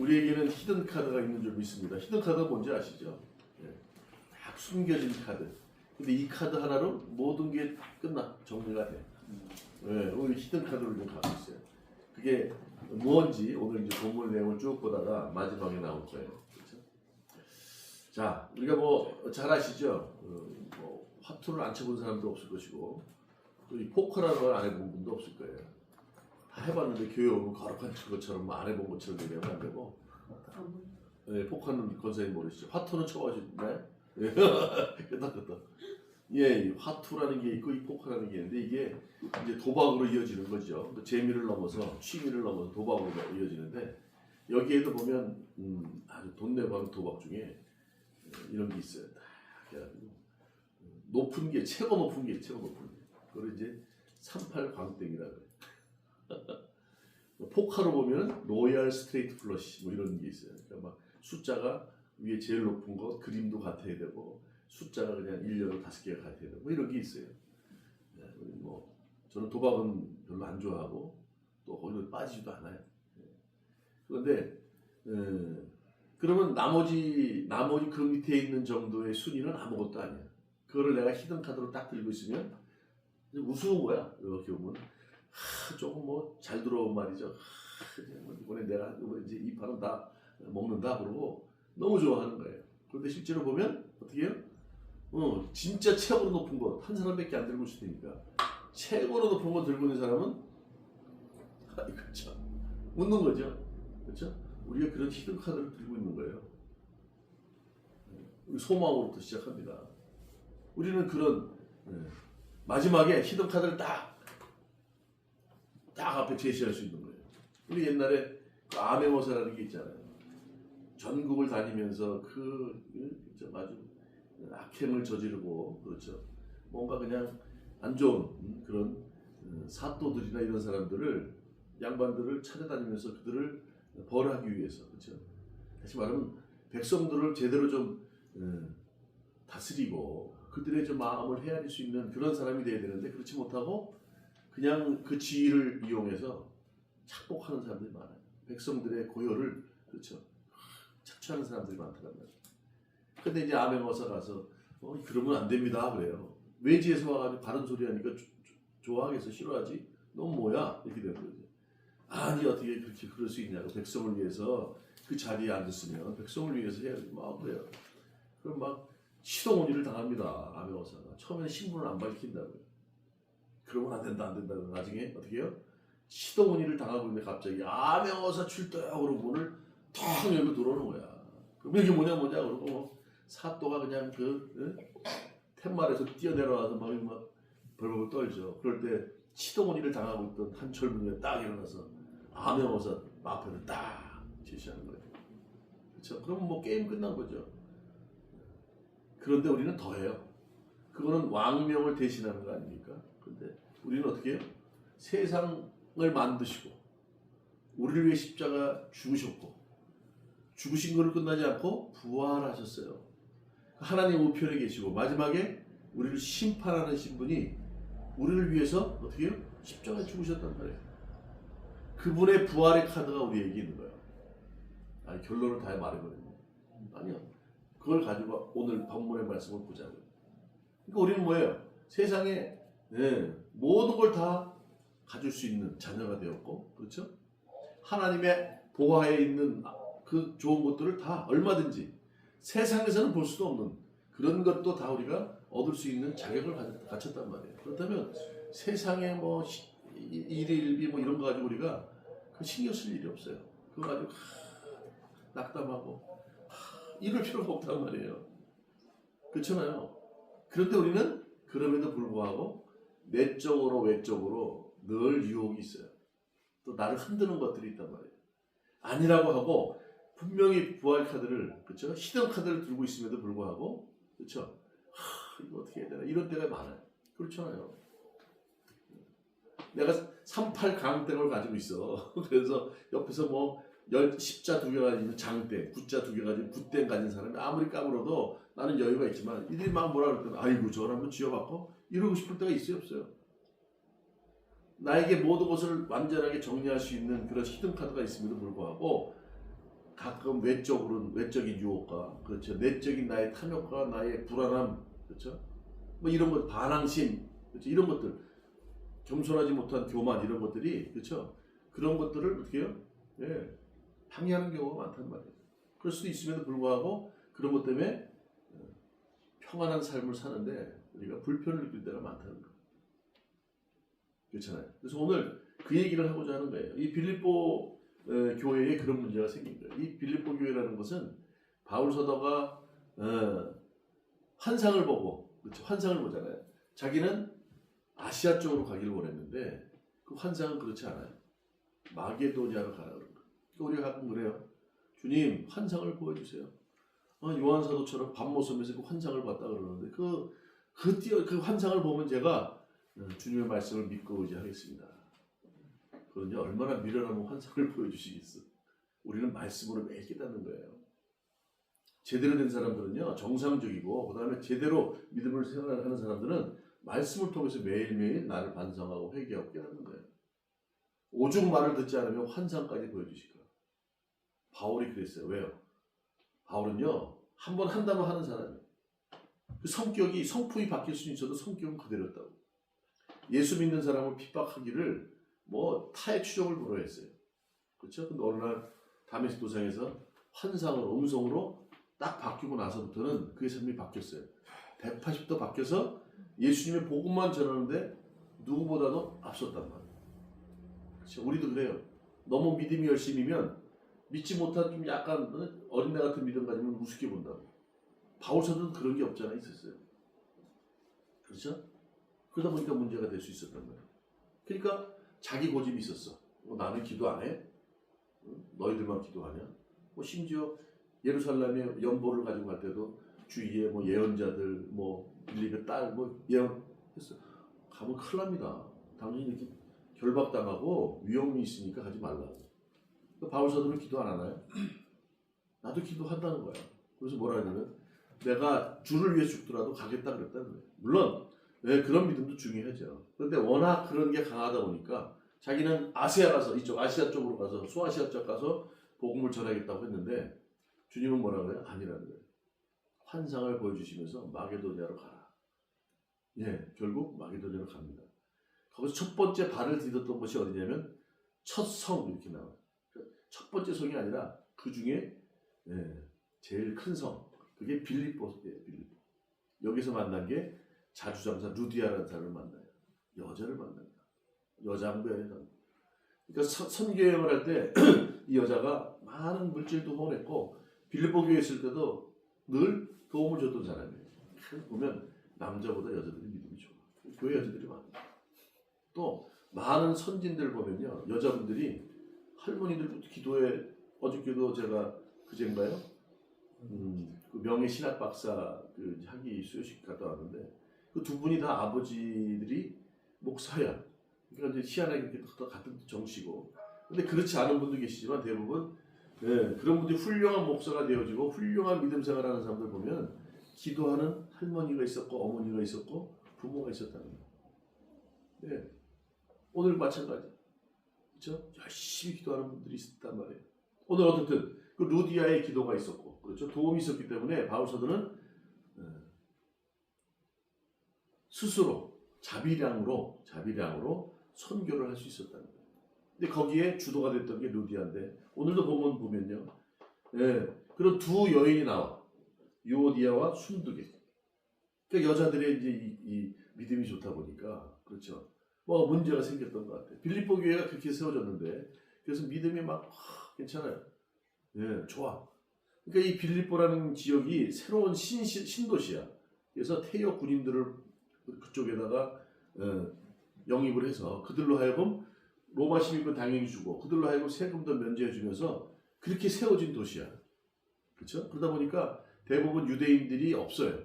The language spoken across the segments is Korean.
우리에게는 히든 카드가 있는 줄 믿습니다. 히든 카드가 뭔지 아시죠? 예. 딱 숨겨진 카드. 근데 이 카드 하나로 모든 게 끝나 정리가 돼. 예, 우리 히든 카드를 좀 갖고 있어요. 그게 뭔지 오늘 이제 본문 내용을 쭉 보다가 마지막에 나올 거예요. 그렇죠? 자, 우리가 뭐 잘 아시죠? 뭐 화투를 안 쳐본 사람도 없을 것이고 또 이 포커라는 걸 안 해본 분도 없을 거예요. 다 해봤는데 교회 오면 거룩한 것처럼 안 해본 것처럼 얘기하면 안 되고. 네, 포커는 권사님 모르시죠? 화투는 쳐보셨나요? 예, 끄덕끄덕. 예, 이 화투라는 게 있고 이 포커라는 게 있는데 이게 이제 도박으로 이어지는 거죠. 재미를 넘어서 취미를 넘어서 도박으로 이어지는데 여기에도 보면 아주 돈 내고 하는 도박 중에 이런 게 있어요. 딱 해가지고 높은 게 최고 높은 게 그걸 이제 38 광땡이라고 해요. 포카로 보면 로얄 스트레이트 플러시 뭐 이런 게 있어요. 그러니까 막 숫자가 위에 제일 높은 거 그림도 같아야 되고 숫자가 그냥 1렬로 5개가 같아야 되고 뭐 이런 게 있어요. 네, 뭐 저는 도박은 별로 안 좋아하고 또 거기로 빠지지도 않아요. 네. 그런데 그러면 나머지 그 밑에 있는 정도의 순위는 아무것도 아니야. 그거를 내가 히든 카드로 딱 들고 있으면 우스운 거야. 이렇게 보면 조금 뭐 잘 들어온 말이죠. 이번에 내가 이제 이 판은 다 먹는다 그러고 너무 좋아하는 거예요. 그런데 실제로 보면 어떻게 해요? 진짜 최고로 높은 거 한 사람밖에 안 들고 있을 테니까 최고로 높은 거 들고 있는 사람은 그렇죠. 웃는 거죠. 그렇죠? 우리가 그런 히든 카드를 들고 있는 거예요. 우리 소망으로부터 시작합니다. 우리는 그런 마지막에 히든 카드를 딱 앞에 제시할 수 있는 거예요. 우리 옛날에 그 암행어사라는 게 있잖아요. 전국을 다니면서 아주 악행을 저지르고 그렇죠. 뭔가 그냥 안 좋은 그런 사또들이나 이런 사람들을 양반들을 찾아다니면서 그들을 벌하기 위해서 그렇죠. 다시 말하면 백성들을 제대로 좀 다스리고 그들의 좀 마음을 헤아릴 수 있는 그런 사람이 돼야 되는데 그렇지 못하고 그냥 그 지위를 이용해서 착복하는 사람들이 많아요. 백성들의 고요를 그렇죠. 착취하는 사람들이 많더란 말이에요. 근데 이제 암행어사 가서 그러면 안 됩니다 그래요. 외지에서 와가지고 바른 소리 하니까 좋아하겠어 싫어하지? 넌 뭐야? 이렇게 되는 거죠. 아니 어떻게 그렇게 그럴 수 있냐고. 백성을 위해서 그 자리에 앉았으면 백성을 위해서 해야지 막 그래요. 그럼 막 시동원리를 당합니다. 암행어사가. 처음에는 신분을 안 밝힌다고요. 그러면 안 된다. 나중에 어떻게 해요? 시동원리를 당하고 있는데 갑자기 암행어사 출도야 그러고 문을 텅 열고 들어오는 거야. 그럼 이게 뭐냐 그러고 사또가 그냥 툇말에서 뛰어내려와서 막 벌벌 떨죠. 그럴 때 시동원리를 당하고 있던 한 젊은이가 딱 일어나서 암행어사 마표를 딱 제시하는 거예요. 그렇죠? 그럼 뭐 게임 끝난 거죠. 그런데 우리는 더해요. 그거는 왕명을 대신하는 거 아닙니까? 근데 우리는 어떻게 해요? 세상을 만드시고 우리를 위해 십자가 죽으셨고 죽으신 거를 끝나지 않고 부활하셨어요. 하나님 우편에 계시고 마지막에 우리를 심판하는 신분이 우리를 위해서 어떻게 해요? 십자가에 죽으셨단 말이에요. 그분의 부활의 카드가 우리에게 있는 거예요. 아니 결론을 다 말해버렸네. 아니요. 그걸 가지고 오늘 본문의 말씀을 보자고요. 그러니까 우리는 뭐예요? 세상에 모든 걸 다 가질 수 있는 자녀가 되었고 그렇죠? 하나님의 보호하에 있는 그 좋은 것들을 다 얼마든지 세상에서는 볼 수도 없는 그런 것도 다 우리가 얻을 수 있는 자격을 갖췄단 말이에요. 그렇다면 세상에 뭐 일일비 뭐 이런 거 가지고 우리가 그 신경 쓸 일이 없어요. 그거 가지고 낙담하고 이럴 필요가 없단 말이에요. 그렇잖아요. 그런데 우리는 그럼에도 불구하고 내적으로 외적으로 늘 유혹이 있어요. 또 나를 흔드는 것들이 있단 말이에요. 아니라고 하고 분명히 부활 카드를 그렇죠? 히든 카드를 들고 있음에도 불구하고 그렇죠? 이거 어떻게 해야 되나 이런 때가 많아요. 그렇잖아요. 내가 38 강땡을 가지고 있어. 그래서 옆에서 뭐 십자 2개 가지고 장땡, 굿자 2개 가지고 굿땡 가진 사람이 아무리 까불어도 나는 여유가 있지만 이들이 막 뭐라 그러더니 아이고 저걸 한번 쥐어받고 이러고 싶을 때가 있어요 없어요? 나에게 모든 것을 완전하게 정리할 수 있는 그런 히든 카드가 있음에도 불구하고 가끔 외적인 유혹과 그렇죠. 내적인 나의 탐욕과 나의 불안함 그렇죠. 뭐 이런 것 반항심 그렇죠. 이런 것들 겸손하지 못한 교만 이런 것들이 그렇죠. 그런 것들을 어떻게 해요? 예, 방해하는 경우가 많단 말이에요. 그럴 수도 있음에도 불구하고 그런 것 때문에 평안한 삶을 사는데 우리가 불편을 느낄 때가 많다는 거예요. 그렇잖아요. 그래서 오늘 그 얘기를 하고자 하는 거예요. 이 빌립보 교회에 그런 문제가 생긴 거예요. 이 빌립보 교회라는 것은 바울 사도가 환상을 보고 그렇죠? 환상을 보잖아요. 자기는 아시아 쪽으로 가기를 원했는데 그 환상은 그렇지 않아요. 마게도니아로 가라 그런 거예요. 우리가 가끔 그래요. 주님 환상을 보여주세요. 요한 사도처럼 밤모섬에서 그 환상을 봤다 그러는데 그 환상을 보면 제가 주님의 말씀을 믿고 의지하겠습니다. 그런데 얼마나 미련하면 환상을 보여주시겠어. 우리는 말씀으로 매일 깨닫는 거예요. 제대로 된 사람들은요 정상적이고 그 다음에 제대로 믿음을 생활하는 사람들은 말씀을 통해서 매일매일 나를 반성하고 회개하고 깨닫는 거예요. 오죽 말을 듣지 않으면 환상까지 보여주실 거예요. 바울이 그랬어요. 왜요? 바울은요 한 번 한다면 하는 사람이에요. 그 성격이 성품이 바뀔 수 있어도 성격은 그대로였다고. 예수 믿는 사람을 핍박하기를 뭐 타의 추종을 불허했어요. 그렇죠? 근데 어느 날 다메섹 도상에서 환상으로 음성으로 딱 바뀌고 나서부터는 그의 삶이 바뀌었어요. 180도 바뀌어서 예수님의 복음만 전하는데 누구보다도 앞섰단 말이에요. 그렇죠? 우리도 그래요. 너무 믿음이 열심이면 믿지 못한 좀 약간 어린애 같은 믿음 가지면 우습게 본다고. 바울 사도는 그런 게 없잖아 있었어요. 그렇죠? 그러다 보니까 문제가 될 수 있었단 말이에요. 그러니까 자기 고집이 있었어. 나는 기도 안 해? 너희들만 기도하냐? 심지어 예루살렘에 연보를 가지고 갈 때도 주위에 예언자들 빌립의 딸 예언했어. 가면 큰일 납니다. 당연히 이렇게 결박당하고 위험이 있으니까 가지 말라고. 바울 사도는 기도 안 하나요? 나도 기도한다는 거야. 그래서 뭐라 하냐면 내가 주를 위해 죽더라도 가겠다 그랬다는 거예요. 물론 그런 믿음도 중요하죠. 그런데 워낙 그런 게 강하다 보니까 자기는 아시아 가서 이쪽 아시아 쪽으로 가서 소아시아 쪽 가서 복음을 전하겠다고 했는데 주님은 뭐라 그래요? 아니라는 거예요. 환상을 보여주시면서 마게도니아로 가라. 결국 마게도니아로 갑니다. 거기서 첫 번째 발을 디뎠던 곳이 어디냐면 첫 성 이렇게 나와요. 첫 번째 성이 아니라 그 중에 제일 큰 성. 그게 빌립보예요. 빌립보. 여기서 만난 게 자주장사 루디아라는 사람을 만나요. 여자를 만납니다. 여장부예요. 그러니까 선교여행을 할 때 이 여자가 많은 물질도 후원했고 빌립보 교회에 있을 때도 늘 도움을 줬던 사람이에요. 보면 남자보다 여자들이 믿음이 좋아. 교회 여자들이 많아요. 또 많은 선진들 보면요. 여자분들이 할머니들 기도에 어저께도 제가 그제인가요? 그 명예 신학 박사 그 학위 수료식 갔다 왔는데 그 두 분이 다 아버지들이 목사야. 그러니까 이제 희한하게 이렇게 같은 정씨고. 근데 그렇지 않은 분도 계시지만 대부분 그런 분들이 훌륭한 목사가 되어지고 훌륭한 믿음 생활하는 사람들 보면 기도하는 할머니가 있었고 어머니가 있었고 부모가 있었다는 거예요. 오늘 마찬가지. 그렇죠? 열심히 기도하는 분들이 있었단 말이에요. 오늘 어쨌든 그 루디아의 기도가 있었고, 그렇죠? 도움이 있었기 때문에 바울 사도는 스스로 자비량으로 선교를 할 수 있었다는 거예요. 근데 거기에 주도가 됐던 게 루디아인데 오늘도 보면요, 그런 두 여인이 나와. 유오디아와 순두계. 그러니까 여자들의 이제 이 믿음이 좋다 보니까 그렇죠. 문제가 생겼던 것 같아요. 빌립보 교회가 그렇게 세워졌는데 그래서 믿음이 막 괜찮아요. 좋아. 그러니까 이 빌립보라는 지역이 새로운 신도시야. 그래서 태역 군인들을 그쪽에다가 영입을 해서 그들로 하여금 로마 시민권 당연히 주고 그들로 하여금 세금도 면제해 주면서 그렇게 세워진 도시야. 그렇죠? 그러다 보니까 대부분 유대인들이 없어요.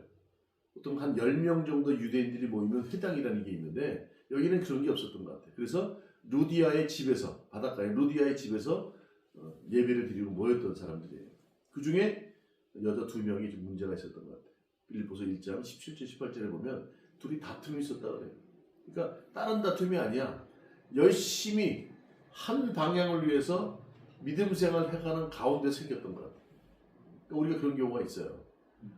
보통 한 10명 정도 유대인들이 모이면 회당이라는 게 있는데 여기는 그런 게 없었던 것 같아요. 그래서 루디아의 집에서 바닷가에 루디아의 집에서 예배를 드리고 모였던 사람들이에요. 그 중에 여자 2명이 좀 문제가 있었던 것 같아요. 빌립보서 1장 17절 18절에 보면 둘이 다툼이 있었다 그래요. 그러니까 다른 다툼이 아니야. 열심히 한 방향을 위해서 믿음 생활 해가는 가운데 생겼던 것 같아요. 그러니까 우리가 그런 경우가 있어요.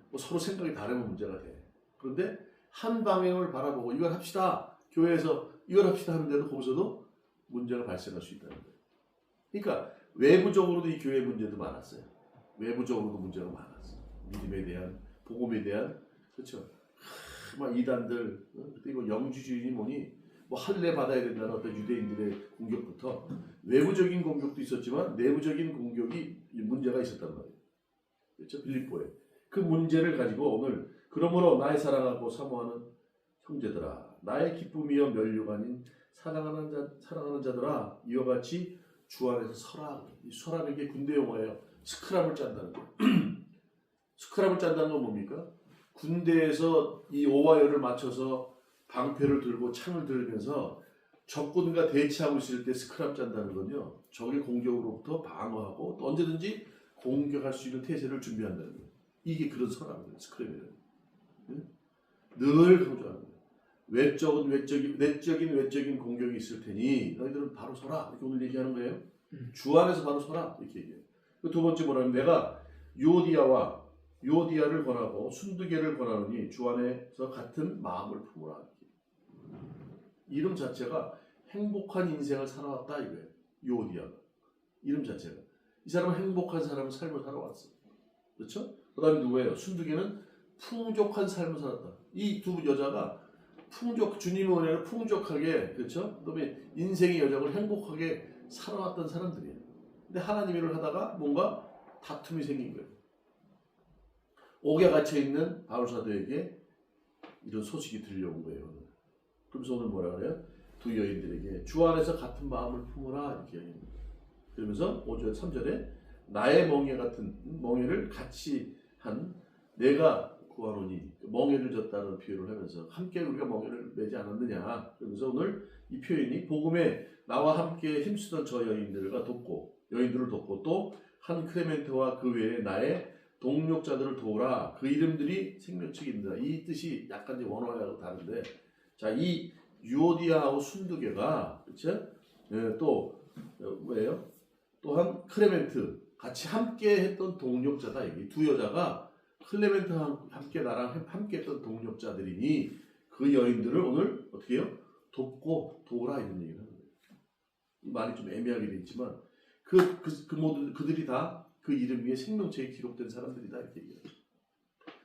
뭐 서로 생각이 다르면 문제가 돼. 그런데 한 방향을 바라보고 이걸 합시다. 교회에서 이걸 합시다 하는데도 거기서도 문제가 발생할 수 있다는 거예요. 그러니까 외부적으로도 이 교회 문제도 많았어요. 외부적으로도 문제가 많았어요. 믿음에 대한, 복음에 대한, 그렇죠. 막 이단들, 그리고 영주주의니 뭐니, 뭐 할례 받아야 된다는 어떤 유대인들의 공격부터 외부적인 공격도 있었지만 내부적인 공격이 문제가 있었단 말이에요. 그렇죠? 빌립보에. 그 문제를 가지고 오늘 그러므로 나의 사랑하고 사모하는 형제들아, 나의 기쁨이여 면류가 아닌 사랑하는 자들아, 이와 같이 주 안에서 서라. 이 서라는 게 군대 용어예요. 스크랍을 짠다는 거. 스크랍을 짠다는 건 뭡니까? 군대에서 이 오와 열을 맞춰서 방패를 들고 창을 들면서 적군과 대치하고 있을 때 스크랍 짠다는 건요. 적의 공격으로부터 방어하고 또 언제든지 공격할 수 있는 태세를 준비한다는 거예요. 이게 그런 서라는 거예요. 스크랍이라는 거예요. 늘 강조하는 거예요. 외적인 공격이 있을 테니 너희들은 바로 서라. 이렇게 오늘 얘기하는 거예요. 주 안에서 바로 서라. 이렇게 얘기해요. 두 번째 뭐냐면 내가 유오디아를 권하고 순두개를 권하노니 주 안에서 같은 마음을 품으라. 이름 자체가 행복한 인생을 살아왔다 이거예요. 유오디아가. 이름 자체가. 이 사람은 행복한 삶을 살아왔어. 그렇죠? 그 다음에 누구예요? 순두개는 풍족한 삶을 살았다. 이 두 여자가 주님의 은혜를 풍족하게, 그렇죠? 그다음에 인생의 여정을 행복하게 살아왔던 사람들이에요. 근데 하나님의 일을 하다가 뭔가 다툼이 생긴 거예요. 옥에 갇혀 있는 바울 사도에게 이런 소식이 들려온 거예요. 오늘. 그러면서 오늘 뭐라 그래요? 두 여인들에게 주 안에서 같은 마음을 품으라 이렇게 얘기합니다. 그러면서 5절 3절에 나의 멍에를 같이 한 내가 구하노니 멍에를 졌다는 표현을 하면서 함께 우리가 멍에를 매지 않았느냐. 그러면서 오늘 이 표현이 복음에 나와 함께 힘쓰던 저 여인들을 돕고 또 한 크레멘트와 그 외에 나의 동력자들을 도우라. 그 이름들이 생명책입니다. 이 뜻이 약간 원어하고 다른데, 자, 이 유오디아하고 순두개가 그렇죠? 또 뭐예요? 또한 클레멘트 같이 함께 했던 동력자다. 이 두 여자가 클레멘트와 함께 나랑 함께 했던 동력자들이니 그 여인들을 오늘 어떻게 해요? 돕고 도우라 이런 얘기를 하는 거예요. 이 말이 좀 애매하게 돼 있지만 그들이 다 그 이름 위에 생명책에 기록된 사람들이다 이렇게 얘기해요.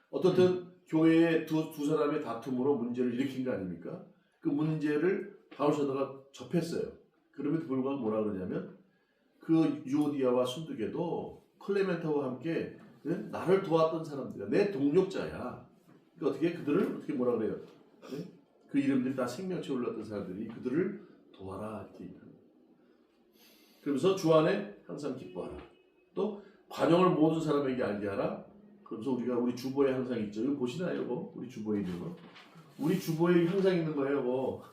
어떻든 교회의 두 사람의 다툼으로 문제를 일으킨 거 아닙니까? 그 문제를 바울 사도가 접했어요. 그럼에도 불구하고 뭐라 그러냐면 그 유오디아와 순두개도 클레멘타와 함께 나를 도왔던 사람들이야. 내 동력자야. 그러니까 그들을 어떻게 뭐라 그래요? 그 이름들이 다 생명체에 올랐던 사람들이 그들을 도와라 이렇게 얘기합니다. 그러면서 주 안에 항상 기뻐하라. 또 관용을 모든 사람에게 알게 하라. 그래서 우리 주보에 항상 있죠. 이거 보시나요, 이거? 우리 주보에 있는 거. 우리 주보에 항상 있는 거예요, 이거.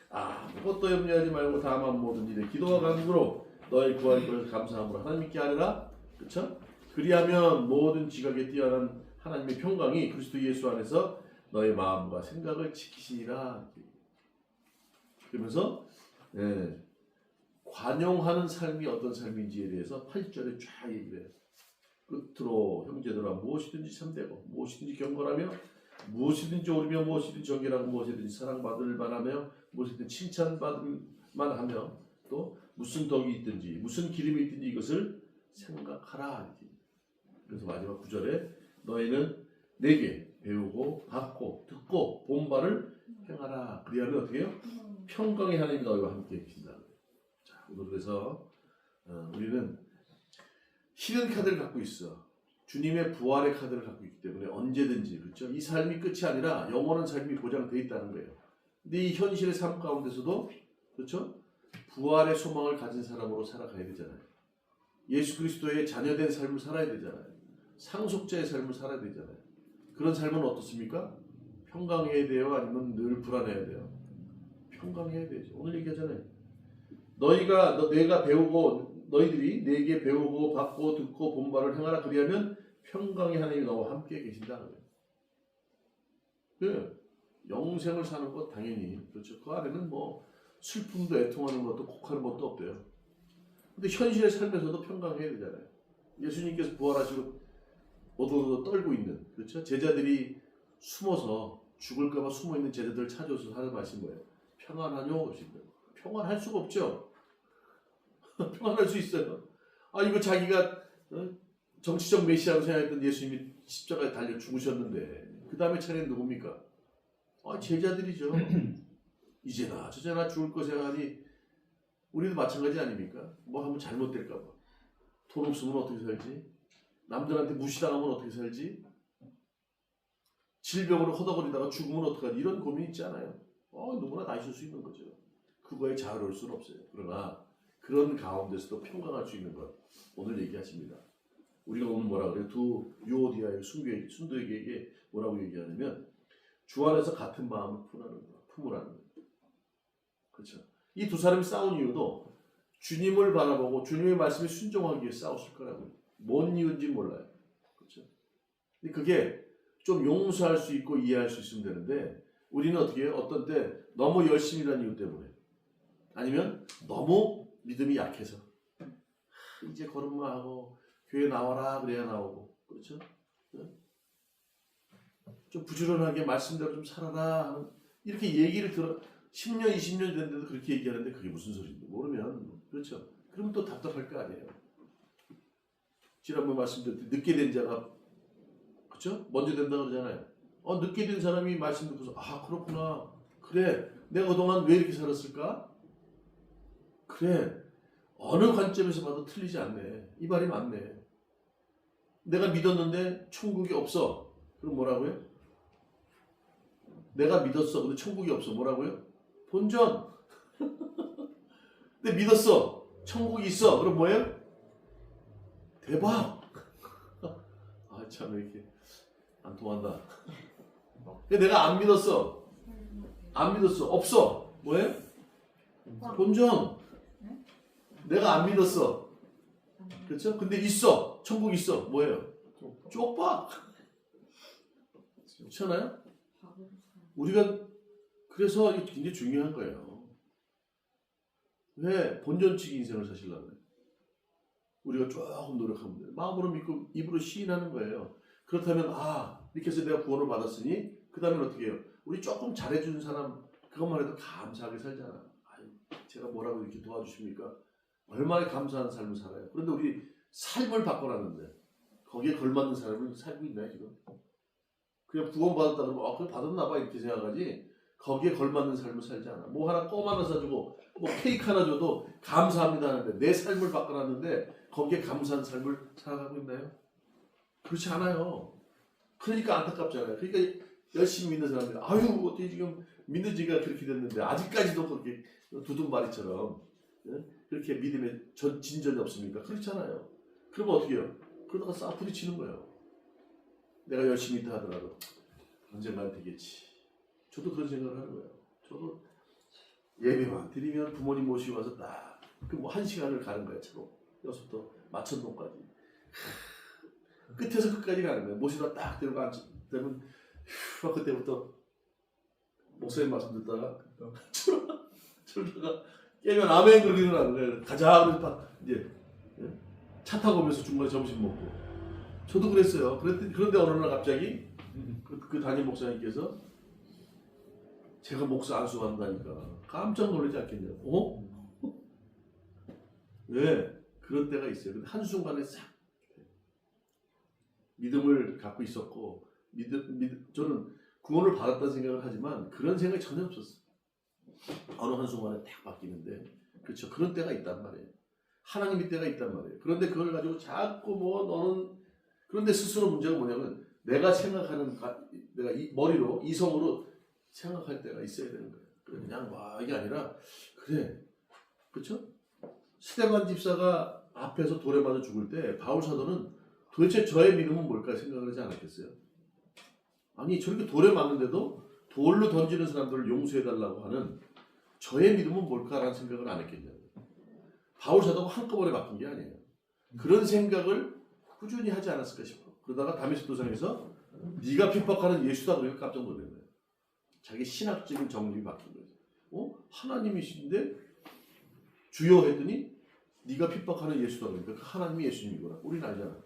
아무것도 염려하지 말고 다만 모든 일에 기도와 간구로 너의 구할 것을 감사함으로 하나님께 하리라. 그렇죠? 그리하면 모든 지각에 뛰어난 하나님의 평강이 그리스도 예수 안에서 너의 마음과 생각을 지키시리라. 그러면서 관용하는 삶이 어떤 삶인지에 대해서 8절에 쫙 얘기를 해요. 끝으로 형제들아 무엇이든지 참되고 무엇이든지 경건하며 무엇이든지 옳으며 무엇이든지 정결하고 무엇이든지 사랑받을 만하며 무엇이든지 칭찬받을 만하며 또 무슨 덕이 있든지 무슨 기름이 있든지 이것을 생각하라. 그래서 마지막 9절에 너희는 내게 배우고 받고 듣고 본 바를 행하라. 그리하면 어떻게 해요? 평강의 하나님이 너희와 함께 계신다. 자, 오늘 그래서 우리는 히든 카드를 갖고 있어. 주님의 부활의 카드를 갖고 있기 때문에 언제든지 그렇죠? 이 삶이 끝이 아니라 영원한 삶이 보장되어 있다는 거예요. 근데 이 현실의 삶 가운데서도 그렇죠? 부활의 소망을 가진 사람으로 살아가야 되잖아요. 예수 그리스도의 자녀된 삶을 살아야 되잖아요. 상속자의 삶을 살아야 되잖아요. 그런 삶은 어떻습니까? 평강해야 돼요? 아니면 늘 불안해야 돼요? 평강해야 되죠. 오늘 얘기하잖아요. 너희들이 내게 배우고 받고 듣고 본 바를 행하라. 그리하면 평강의 하나님이 너와 함께 계신다는 거예요. 영생을 사는 것 당연히 그렇죠. 그 안에는 뭐 슬픔도 애통하는 것도 곡하는 것도 없대요. 근데 현실의 삶에서도 평강해야 되잖아요. 예수님께서 부활하시고 오도오도 떨고 있는, 그렇죠? 제자들이 숨어서 죽을까봐 숨어있는 제자들을 찾아서 하는 말씀이 뭐예요? 평안하뇨? 평안할 수가 없죠. 평안할 수 있어요. 아, 이거 자기가 정치적 메시아로 생각했던 예수님이 십자가에 달려 죽으셨는데 그 다음에 차례는 누굽니까? 아, 제자들이죠. 이제나 저제나 죽을 거 생각하니 우리도 마찬가지 아닙니까? 뭐 하면 잘못될까 봐. 돈 없으면 어떻게 살지? 남들한테 무시당하면 어떻게 살지? 질병으로 허덕거리다가 죽으면 어떡하지? 이런 고민 있지 않아요? 누구나 다 있을 수 있는 거죠. 그거에 자유로울 수는 없어요. 그러나 그런 가운데서도 평강할 수 있는 것 오늘 얘기하십니다. 우리가 오늘 뭐라 그래요? 두 유오디아의 순도에게 뭐라고 얘기하냐면 주 안에서 같은 마음을 품으라는 거예요. 그렇죠? 이 두 사람이 싸운 이유도 주님을 바라보고 주님의 말씀에 순종하기 위해 싸웠을 거라고요. 뭔 이유인지 몰라요. 그렇죠? 근데 그게 좀 용서할 수 있고 이해할 수 있으면 되는데 우리는 어떻게 해요? 어떤 때 너무 열심히 일하는 이유 때문에 아니면 너무 믿음이 약해서 이제 걸음마 하고 교회 나와라 그래야 나오고 그렇죠? 좀 부지런하게 말씀대로 좀 살아라 이렇게 얘기를 들어 10년 20년 됐는데도 그렇게 얘기하는데 그게 무슨 소리인지 모르면 그렇죠? 그러면 또 답답할 거 아니에요. 지난번 말씀드렸듯이 늦게 된 자가 그렇죠? 먼저 된다 그러잖아요. 늦게 된 사람이 말씀 듣고서 아 그렇구나 그래 내가 그동안 왜 이렇게 살았을까? 그래 어느 관점에서 봐도 틀리지 않네. 이 말이 맞네. 내가 믿었는데 천국이 없어. 그럼 뭐라고요? 내가 믿었어. 근데 천국이 없어. 뭐라고요? 본전. 근데 믿었어. 천국이 있어. 그럼 뭐예요? 대박. 아, 참 왜 이렇게 안 통한다. 근데 내가 안 믿었어. 안 믿었어. 없어. 뭐예요? 본전. 내가 안 믿었어. 그렇죠? 근데 있어. 천국 있어. 뭐예요? 쪽박. 그렇잖아요? 우리가 그래서 이게 굉장히 중요한 거예요. 왜 본전치기 인생을 사시려고 해요? 우리가 조금 노력하면 돼요. 마음으로 믿고 입으로 시인하는 거예요. 그렇다면 이렇게 해서 내가 구원을 받았으니 그 다음엔 어떻게 해요? 우리 조금 잘해주는 사람 그것만 해도 감사하게 살잖아. 제가 뭐라고 이렇게 도와주십니까? 얼마나 감사한 삶을 살아요. 그런데 우리 삶을 바꿔놨는데 거기에 걸맞는 삶을 살고 있나요 지금? 그냥 구원받았다 그러면 그래 받았나 봐 이렇게 생각하지 거기에 걸맞는 삶을 살지 않아. 뭐 하나 껌 하나 사주고 뭐 케이크 하나 줘도 감사합니다 하는데 내 삶을 바꿔놨는데 거기에 감사한 삶을 살아가고 있나요? 그렇지 않아요. 그러니까 안타깝잖아요. 그러니까 열심히 믿는 사람들이 어떻게 지금 믿는 지가 그렇게 됐는데 아직까지도 그렇게 두둔바리처럼 그렇게 믿음에 진전이 없습니까? 그렇잖아요. 그러면 어떻게 해요? 그러다가 싸풀이 치는 거예요. 내가 열심히 있다 하더라도 언젠가는 되겠지. 저도 그런 생각을 하는 거예요. 저도 예배만 드리면 부모님 모시고 와서 딱 그 뭐 1시간을 가는 거예요. 차로. 여기서부터 마천동까지. 끝에서 끝까지 가는 거예요. 모시다 딱 들고 앉으면 그때부터 목사님 말씀 듣다가 졸다가 깨면 아멘 그러기는 하는 거예요. 가자 그래서 이제 차 타고 오면서 중간에 점심 먹고 저도 그랬어요. 그런데 어느 날 갑자기 그 담임 목사님께서 제가 목사 안수한다니까 깜짝 놀라지 않겠냐고. 왜? 그런 때가 있어요. 근데 한순간에 싹 믿음을 갖고 있었고 저는 구원을 받았다는 생각을 하지만 그런 생각이 전혀 없었어요. 어느 한순간에 딱 바뀌는데 그렇죠. 그런 때가 있단 말이에요. 하나님의 때가 있단 말이에요. 그런데 그걸 가지고 자꾸 너는 그런데 스스로 문제가 뭐냐면 내가 생각하는 내가 머리로 이성으로 생각할 때가 있어야 되는 거예요. 그냥 이게 아니라 그래 그렇죠? 스데반 집사가 앞에서 돌에 맞아 죽을 때 바울 사도는 도대체 저의 믿음은 뭘까 생각을 하지 않았겠어요? 아니 저렇게 돌에 맞는데도 돌로 던지는 사람들을 용서해달라고 하는 저의 믿음은 뭘까라는 생각을 안 했겠냐고요. 바울 사도가 한꺼번에 바뀐 게 아니에요. 그런 생각을 꾸준히 하지 않았을까 싶어. 그러다가 다메섹 도상에서 네가 핍박하는 예수다 그러니까 깜짝 놀란 거예요. 자기 신학적인 정립이 바뀐 거예요. 하나님이신데 주여 했더니 네가 핍박하는 예수다 그러니까 그 하나님이 예수님이구나. 우리는 알잖아.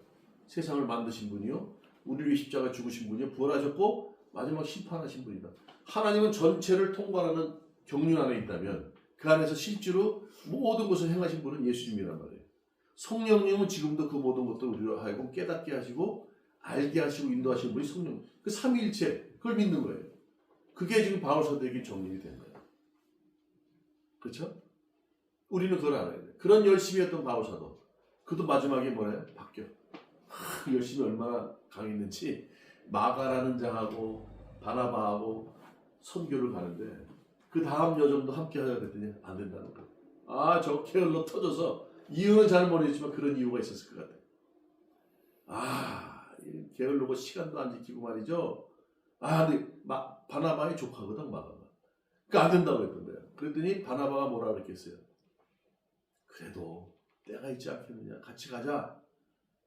세상을 만드신 분이요, 우리를 위해 십자가 죽으신 분이요, 부활하셨고 마지막 심판하신 분이다. 하나님은 전체를 통과하는 경륜 안에 있다면 그 안에서 실제로 모든 것을 행하신 분은 예수님이란 말이에요. 성령님은 지금도 그 모든 것들을 우리로 하여금 깨닫게 하시고 알게 하시고 인도하시는 분이 성령. 그 삼위일체 그걸 믿는 거예요. 그게 지금 바울 사도에게 정리이 된 거예요. 그렇죠? 우리는 그걸 알아야 돼. 그런 열심히 했던 바울 사도. 그도 마지막에 뭐래요? 바뀌어. 열심히 얼마나 강했는지 마가라는 장하고 바나바하고 선교를 가는데 그 다음 여정도 함께 하자 그랬더니 안 된다는 거예요. 아, 저 게을러 터져서 이유는 잘 모르겠지만 그런 이유가 있었을 것 같아요. 아, 게을르고 시간도 안 지키고 말이죠. 아, 근데 바나바의 조카거든, 마가가. 그러니까 안 된다고 했던 거예요. 그랬더니 바나바가 뭐라 그랬겠어요? 그래도 때가 있지 않겠느냐. 같이 가자.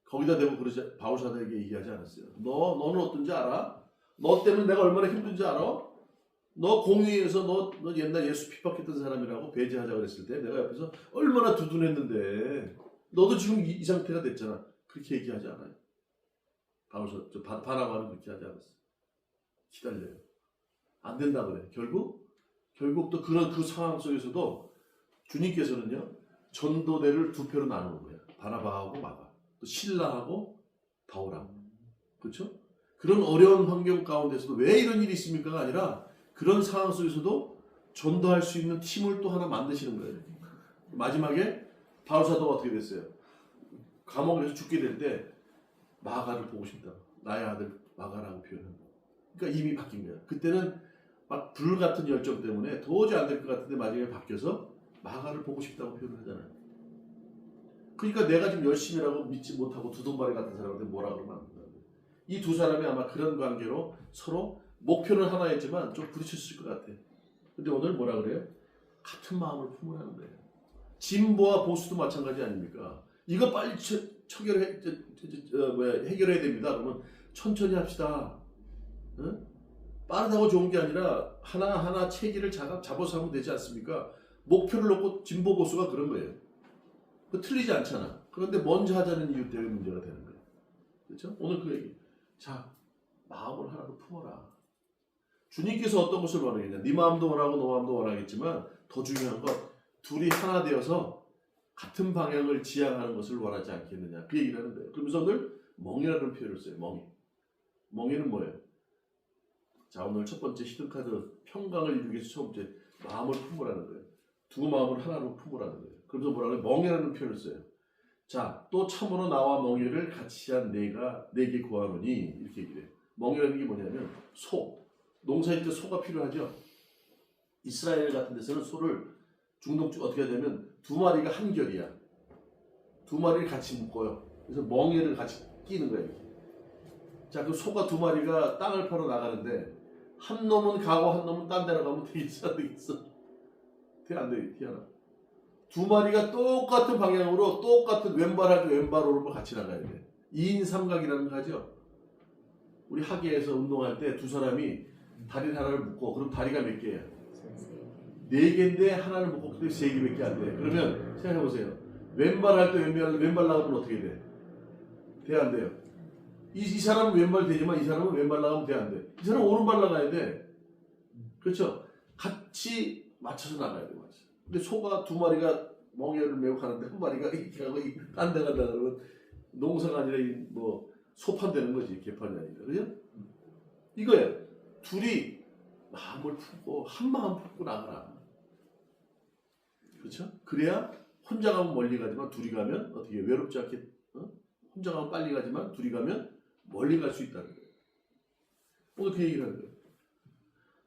거기다 대고 그러지, 바울 사도에게 얘기하지 않았어요. 너는 어떤지 알아? 너 때문에 내가 얼마나 힘든지 알아? 너 공의에서 너 옛날 예수 핍박했던 사람이라고 배제하자 그랬을 때 내가 옆에서 얼마나 두둔했는데 너도 지금 이 상태가 됐잖아. 그렇게 얘기하지 않아요. 바나바는 그렇게 하지 않았어요. 기다려요. 안 된다 그래. 결국 또 그 상황 속에서도 주님께서는요, 전도대를 두 표로 나누는 거예요. 바나바하고 마가, 또 실라하고 바울하고. 그렇죠? 그런 어려운 환경 가운데서도 왜 이런 일이 있습니까가 아니라 그런 상황 속에서도 전도할 수 있는 팀을 또 하나 만드시는 거예요. 마지막에 바울 사도가 어떻게 됐어요? 감옥에서 죽게 될 때 마가를 보고 싶다. 나의 아들 마가라고 표현한 거예요. 그러니까 이미 바뀐 거예요. 그때는 막 불같은 열정 때문에 도저히 안 될 것 같은데 마지막에 바뀌어서 마가를 보고 싶다고 표현을 하잖아요. 그러니까 내가 지금 열심히라고 믿지 못하고 두동바리 같은 사람한테 뭐라 그러면 안 된다. 이 두 사람이 아마 그런 관계로 서로 목표는 하나였지만 좀 부딪혔을 것 같아. 근데 오늘 뭐라 그래요? 같은 마음을 품으라는 거예요. 진보와 보수도 마찬가지 아닙니까? 이거 빨리 해결해야 됩니다. 그러면 천천히 합시다. 응? 빠르다고 좋은 게 아니라 하나하나 체계를 잡아서 하면 되지 않습니까? 목표를 놓고 진보 보수가 그런 거예요. 그 틀리지 않잖아. 그런데 먼저 하자는 이유 때문에 문제가 되는 거예요. 그렇죠? 오늘 그 얘기. 자, 마음을 하나로 품어라. 주님께서 어떤 것을 원하겠냐? 네 마음도 원하고 너 마음도 원하겠지만 더 중요한 건 둘이 하나 되어서 같은 방향을 지향하는 것을 원하지 않겠느냐. 그 얘기를 하는 거예요. 그러면서 오늘 멍이라는 표현을 써요. 멍이. 멍이는 뭐예요? 자, 오늘 첫 번째 히든카드 평강을 이루기 위해서 첫 번째 마음을 품으라는 거예요. 두 마음을 하나로 품으라는 거예요. 그래서 뭐라고 해요? 멍이라는 표현을 써요. 자, 또 참으로 나와 멍이를 같이 한 내게 구하노니 이렇게 얘기를 해요. 멍이라는 게 뭐냐면 소. 농사일 때 소가 필요하죠. 이스라엘 같은 데서는 소를 중동쪽 어떻게 하냐면 두 마리가 한 결이야. 두 마리를 같이 묶어요. 그래서 멍에를 같이 끼는 거예요. 자, 그 소가 두 마리가 땅을 파러 나가는데 한 놈은 가고 한 놈은 딴 데로 가면 되겠어, 안 되겠어? 안 돼, 희한하. 두 마리가 똑같은 방향으로 똑같은 왼발하고 왼발 오른발 같이 나가야 돼. 2인 삼각이라는 거 하죠. 우리 하계에서 운동할 때 두 사람이 다리 하나를 묶고 그럼 다리가 몇 개야? 네 개인데 하나를 묶고 그때 세 개밖에 안 돼. 그러면 생각해 보세요. 왼발 할 때 왼발 나가면 어떻게 돼? 돼 안 돼요? 이 사람은 왼발 되지만 이 사람은 왼발 나가면 돼 안 돼? 이 사람은 오른발 나가야 돼. 그렇죠? 같이 맞춰서 나가야 돼. 맞춰. 근데 소가 두 마리가 멍에를 메고 가는데 한 마리가 이렇게 하고 딴 데 간다 그러면 농사가 아니라 뭐 소판 되는 거지. 개판이 아니라. 그죠? 이거예요. 둘이 마음을 품고 한 마음 품고 나가라. 그렇죠? 그래야 혼자 가면 멀리 가지만 둘이 가면 어떻게 외롭지 않게 혼자 가면 빨리 가지만 둘이 가면 멀리 갈 수 있다는 거예요. 오늘 그 얘기를 하는 거예요.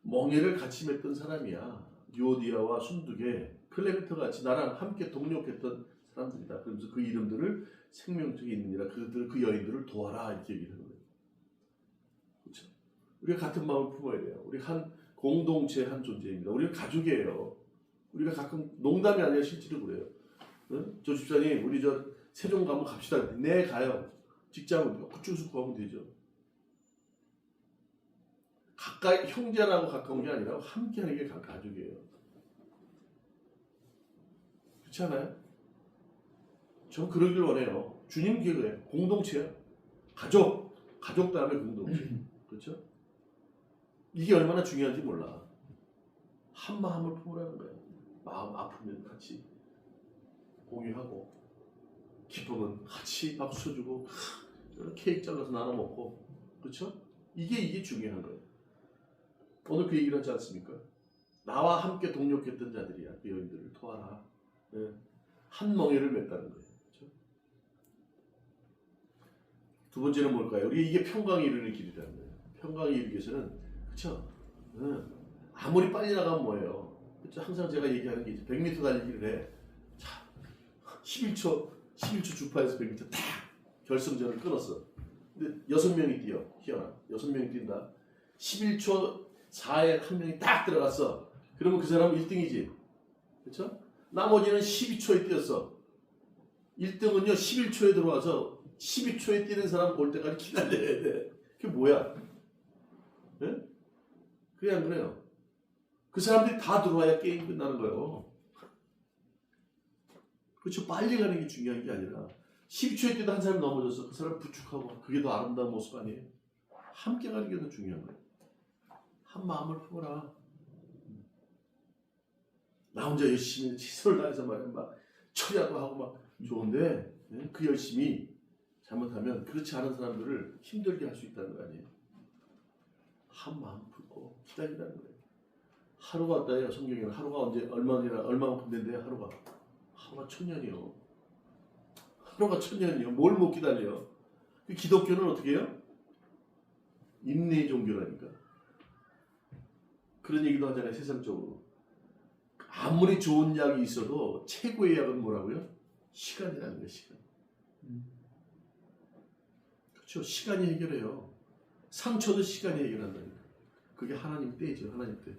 멍에를 같이 맺던 사람이야. 유오디아와 순두계, 클레멘트 같이 나랑 함께 동력했던 사람들이다. 그러면서 그 이름들을 생명책에 있느니라 그 여인들을 도와라 이렇게 얘기를 하는 거예요. 그렇죠? 우리가 같은 마음을 품어야 돼요. 우리 한 공동체 한 존재입니다. 우리가 가족이에요. 우리가 가끔 농담이 아니라 실제로 그래요. 응? 저 집사님 우리 저 세종 가면 갑시다. 네 가요. 직장은 그쪽에서 구하면 되죠. 가까이 형제라고 가까운 게 아니라 함께하는 게 가족이에요. 그렇지 않아요? 전 그러길 원해요. 주님 그게 공동체야. 가족 다음에 공동체. 그렇죠? 이게 얼마나 중요한지 몰라. 한 마음을 품으라는 거야. 마음 아프면 같이 공유하고, 기쁨은 같이 박수 쳐주고, 케이크 잘라서 나눠 먹고, 그렇죠? 이게 중요한 거예요. 오늘 그 얘기를 하지 않습니까? 나와 함께 동력했던 자들이야. 그 여인들을 도와라. 네. 한 멍에를 맸다는 거예요. 그렇죠? 두 번째는 뭘까요? 우리 이게 평강에 이르는 길이라는 거예요. 평강에 이르기 위해서는, 그렇죠? 아무리 빨리 나가면 뭐예요? 그렇죠? 항상 제가 얘기하는 게 100m 달리기를 해. 자, 11초 주파에서 100m 딱 결승전을 끊었어. 근데 6명이 뛰어. 희한하. 6명이 뛴다. 11초 4에 한 명이 딱 들어갔어. 그러면 그 사람은 1등이지. 그렇죠? 나머지는 12초에 뛰었어. 1등은요 11초에 들어와서 12초에 뛰는 사람 볼 때까지 기다려야 돼. 그게 뭐야? 네? 그게 안 그래요. 그 사람들이 다 들어와야 게임 끝나는 거예요. 그렇죠? 빨리 가는 게 중요한 게 아니라 12초에 뛰다 한 사람이 넘어져서 그 사람 부축하고, 그게 더 아름다운 모습 아니에요? 함께 가는 게 더 중요한 거예요. 한 마음을 품어라. 나 혼자 열심히 최선을 다해서 말이야 막 철야도 하고 막 좋은데, 그 열심이 잘못하면 그렇지 않은 사람들을 힘들게 할 수 있다는 거 아니에요? 한 마음 품고 기다리라는 거예요. 하루가 어때요? 성경에는 하루가 언제 얼마만큼 된대요? 하루가 1000년이요. 하루가 1000년이요. 뭘 못 기다려? 그 기독교는 어떻게 해요? 인내의 종교라니까. 그런 얘기도 하잖아요. 세상적으로. 아무리 좋은 약이 있어도 최고의 약은 뭐라고요? 시간이라는 거예요. 시간. 그렇죠. 시간이 해결해요. 상처도 시간이 해결한다니까. 그게 하나님 때죠. 하나님 때.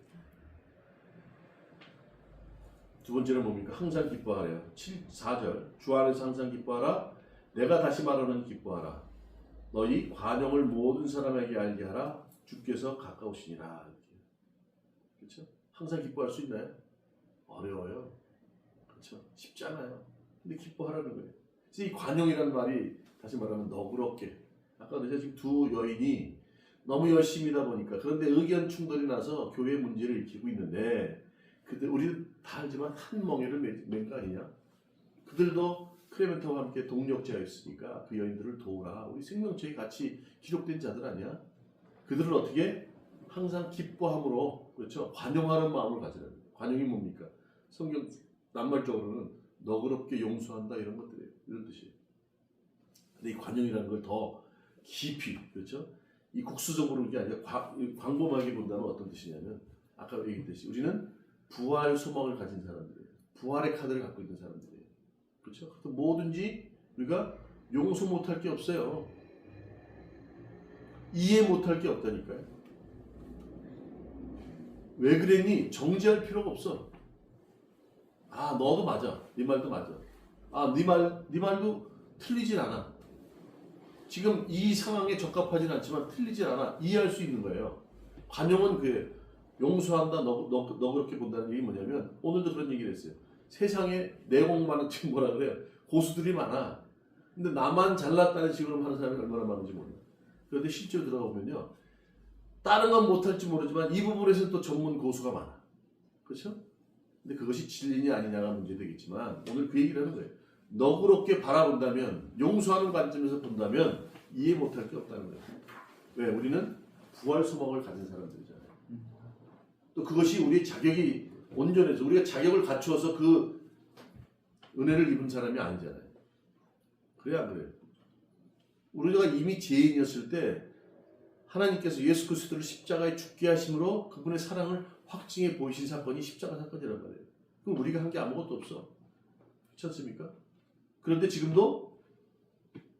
두 번째는 뭡니까? 항상 기뻐하래요. 4절. 주 안에서 항상 기뻐하라. 내가 다시 말하는 기뻐하라. 너희 관용을 모든 사람에게 알게 하라. 주께서 가까우시니라. 그렇죠? 항상 기뻐할 수 있나요? 어려워요. 그렇죠? 쉽지 않아요. 근데 기뻐하라는 거예요. 그래서 이 관용이라는 말이 다시 말하면 너그럽게. 아까 제가 지금 두 여인이 너무 열심히다 보니까, 그런데 의견 충돌이 나서 교회 문제를 일으키고 있는데, 우리 다 알지만 한 멍에를 맨 거 아니냐? 그들도 클레멘타와 함께 동력자였으니까 그 여인들을 도우라. 우리 생명체에 같이 기록된 자들 아니야? 그들을 어떻게? 항상 기뻐함으로, 그렇죠? 관용하는 마음을 가지라는 거예요. 관용이 뭡니까? 성경 낱말적으로는 너그럽게 용서한다 이런 것들이에요. 이런 뜻이에요. 근데 이 관용이라는 걸 더 깊이, 그렇죠? 이 국수적으로 그게 아니라 광범하게 본다면 어떤 뜻이냐면, 아까 얘기했듯이 우리는 부활 소망을 가진 사람들이에요. 부활의 카드를 갖고 있는 사람들이에요. 그렇죠? 그래서 뭐든지 우리가 용서 못할 게 없어요. 이해 못할 게 없다니까요. 왜 그랬니? 정지할 필요가 없어. 아, 너도 맞아. 네 말도 맞아. 아, 네 말도 틀리진 않아. 지금 이 상황에 적합하진 않지만 틀리진 않아. 이해할 수 있는 거예요. 관용은 그래. 용서한다, 너 그렇게 본다는 얘기 뭐냐면, 오늘도 그런 얘기를 했어요. 세상에 내공 많은 지금 뭐라 그래요? 고수들이 많아. 근데 나만 잘났다는 식으로 하는 사람이 얼마나 많은지 몰라요. 그런데 실제로 들어가 보면요, 다른 건 못할지 모르지만 이 부분에서는 또 전문 고수가 많아. 그렇죠? 근데 그것이 진리냐 아니냐가 문제되겠지만, 오늘 그 얘기를 하는 거예요. 너그럽게 바라본다면, 용서하는 관점에서 본다면 이해 못할 게 없다는 거예요. 왜? 우리는 부활 소망을 가진 사람들이잖아요. 또 그것이 우리의 자격이 온전해서, 우리가 자격을 갖추어서 그 은혜를 입은 사람이 아니잖아요. 그래야 안 그래요? 우리가 이미 죄인이었을 때 하나님께서 예수 그리스도를 십자가에 죽게 하심으로 그분의 사랑을 확증해 보이신 사건이 십자가 사건이란 말이에요. 그럼 우리가 한 게 아무것도 없어. 그렇지 않습니까? 그런데 지금도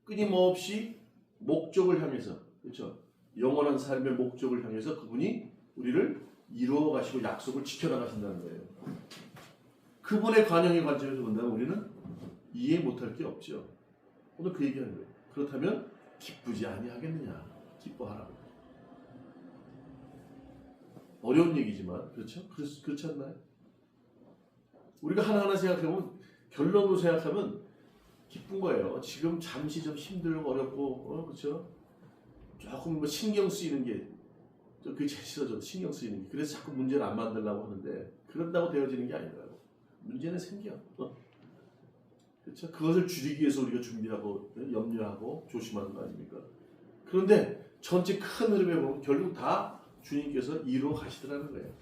끊임없이 목적을 향해서, 그렇죠? 영원한 삶의 목적을 향해서 그분이 우리를 이루어 가시고 약속을 지켜나가신다는 거예요. 그분의 관용의 관점에서 본다면 우리는 이해 못할 게 없죠. 오늘 그 얘기하는 거예요. 그렇다면 기쁘지 아니하겠느냐? 기뻐하라고. 어려운 얘기지만, 그렇죠? 그렇지 않나요? 우리가 하나하나 생각해보면, 결론으로 생각하면 기쁜 거예요. 지금 잠시 좀 힘들고 어렵고 그렇죠? 조금 뭐 신경 쓰이는 게 그게 제일 싫어져. 신경 쓰이는 게. 그래서 자꾸 문제를 안 만들려고 하는데 그런다고 되어지는 게 아니더라고. 문제는 생겨. 그렇죠? 그것을 줄이기 위해서 우리가 준비하고 염려하고 조심하는 거 아닙니까? 그런데 전체 큰 흐름에 보면 결국 다 주님께서 이루어 가시더라는 거예요.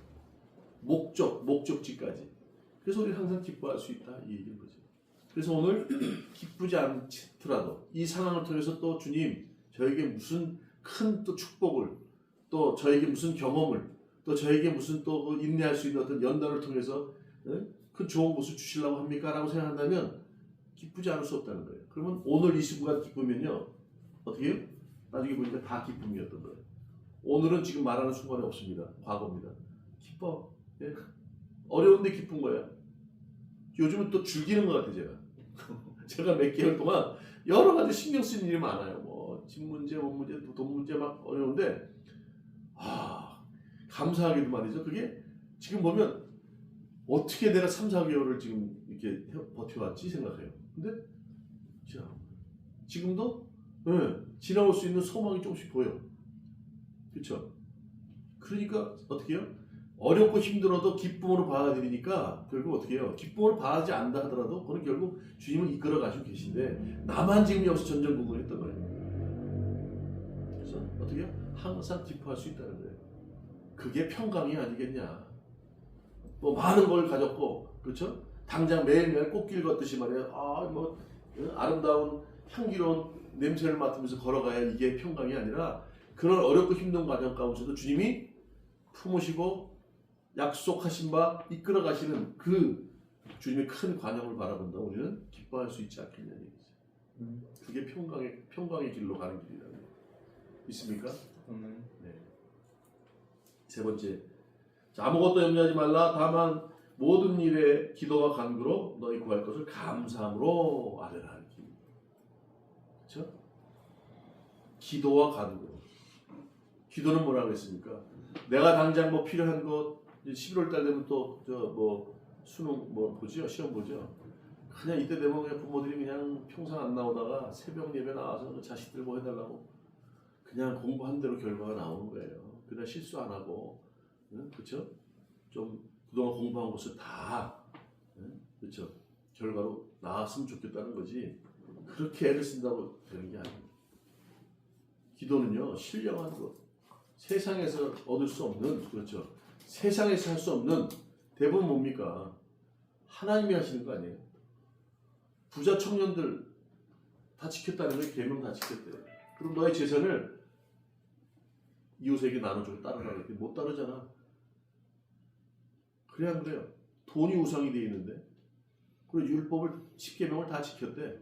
목적지까지. 그래서 우리 항상 기뻐할 수 있다 이 얘기인 거죠. 그래서 오늘 기쁘지 않더라도 이 상황을 통해서 또 주님 저에게 무슨 큰 또 축복을 또 저에게 무슨 경험을 또 저에게 무슨 또 인내할 수 있는 어떤 연단을 통해서 그 좋은 것을 주시려고 합니까? 라고 생각한다면 기쁘지 않을 수 없다는 거예요. 그러면 오늘 이 순간 기쁘면요 어떻게 해요? 나중에 보니까 다 기쁨이었던 거예요. 오늘은 지금 말하는 순간에 없습니다. 과거입니다. 기뻐. 예? 어려운데 기쁜 거야. 요즘은 또 즐기는 것 같아요. 제가 몇 개월 동안 여러 가지 신경 쓰는 일이 많아요. 뭐 집 문제, 돈 문제, 돈 문제 막 어려운데 감사하게도 말이죠. 그게 지금 보면 어떻게 내가 3, 4개월을 지금 이렇게 버텨왔지 생각해요. 근데 지금도 지나올 수 있는 소망이 조금씩 보여. 그렇죠? 그러니까 어떻게 해요? 어렵고 힘들어도 기쁨으로 받아들이니까 결국 어떻게 해요? 기쁨으로 받아들이지 않는다 하더라도 그건 결국 주님을 이끌어 가시고 계신데 나만 지금 여기서 전전긍긍했던 거예요. 그래서 어떻게 해요? 항상 기뻐할 수 있다는 거예요. 그게 평강이 아니겠냐. 뭐 많은 걸 가졌고 그렇죠? 당장 매일매일 꽃길 걷듯이 말이에요. 뭐 아름다운 향기로운 냄새를 맡으면서 걸어가야 이게 평강이 아니라 그런 어렵고 힘든 과정 가운데서도 주님이 품으시고 약속하신 바 이끌어 가시는 그 주님의 큰 관용을 바라본다 우리는 기뻐할 수 있지 않겠냐는 얘기죠. 그게 평강의 길로 가는 길이라는 거 있습니까? 네. 세 번째, 아무것도 염려하지 말라. 다만 모든 일에 기도와 간구로 너희 구할 것을 감사함으로 아뢰라. 그렇죠? 기도와 간구. 기도는 뭐라고 했습니까? 내가 당장 뭐 필요한 것 11월 달 되면 또 수능 보죠? 시험 보죠? 그냥 이때 되면 그냥 부모들이 그냥 평생 안 나오다가 새벽 예배 나와서 자식들 뭐 해달라고 그냥 공부한 대로 결과가 나오는 거예요. 그냥 실수 안 하고, 그렇죠? 좀 그동안 공부한 것을 다, 그렇죠? 결과로 나왔으면 좋겠다는 거지. 그렇게 애를 쓴다고 되는 게 아니에요. 기도는요, 신령한 것, 세상에서 얻을 수 없는, 그렇죠? 세상에서 할 수 없는 대부분 뭡니까? 하나님이 하시는 거 아니에요? 부자 청년들 다 지켰다는 거예요. 계명 다 지켰대요. 그럼 너의 재산을 이웃에게 나눠주고 따르라 그랬더니 못 따르잖아. 그래 안 그래요? 돈이 우상이 돼 있는데 그리고 율법을 10계명을 다 지켰대.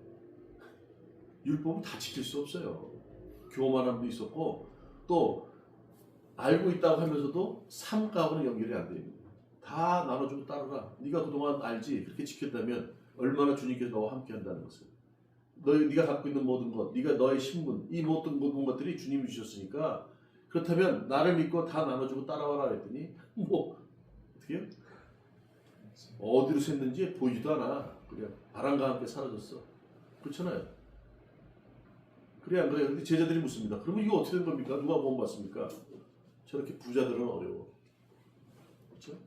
율법을 다 지킬 수 없어요. 교만함도 있었고 또 알고 있다고 하면서도 삶과는 연결이 안 돼요. 다 나눠주고 따르라. 네가 그동안 알지? 그렇게 지켰다면 얼마나 주님께서 너와 함께 한다는 것을. 네가 갖고 있는 모든 것, 네가 너의 신분, 이 모든 것들이 주님이 주셨으니까 그렇다면 나를 믿고 다 나눠주고 따라와라 그랬더니 어떻게 해요? 어디로 샜는지 보이지도 않아. 그냥 바람과 함께 사라졌어. 그렇잖아요. 그래 안 그래요? 근데 제자들이 묻습니다. 그러면 이거 어떻게 된 겁니까? 누가 구원 받습니까? 저렇게 부자들은 어려워. 그렇죠?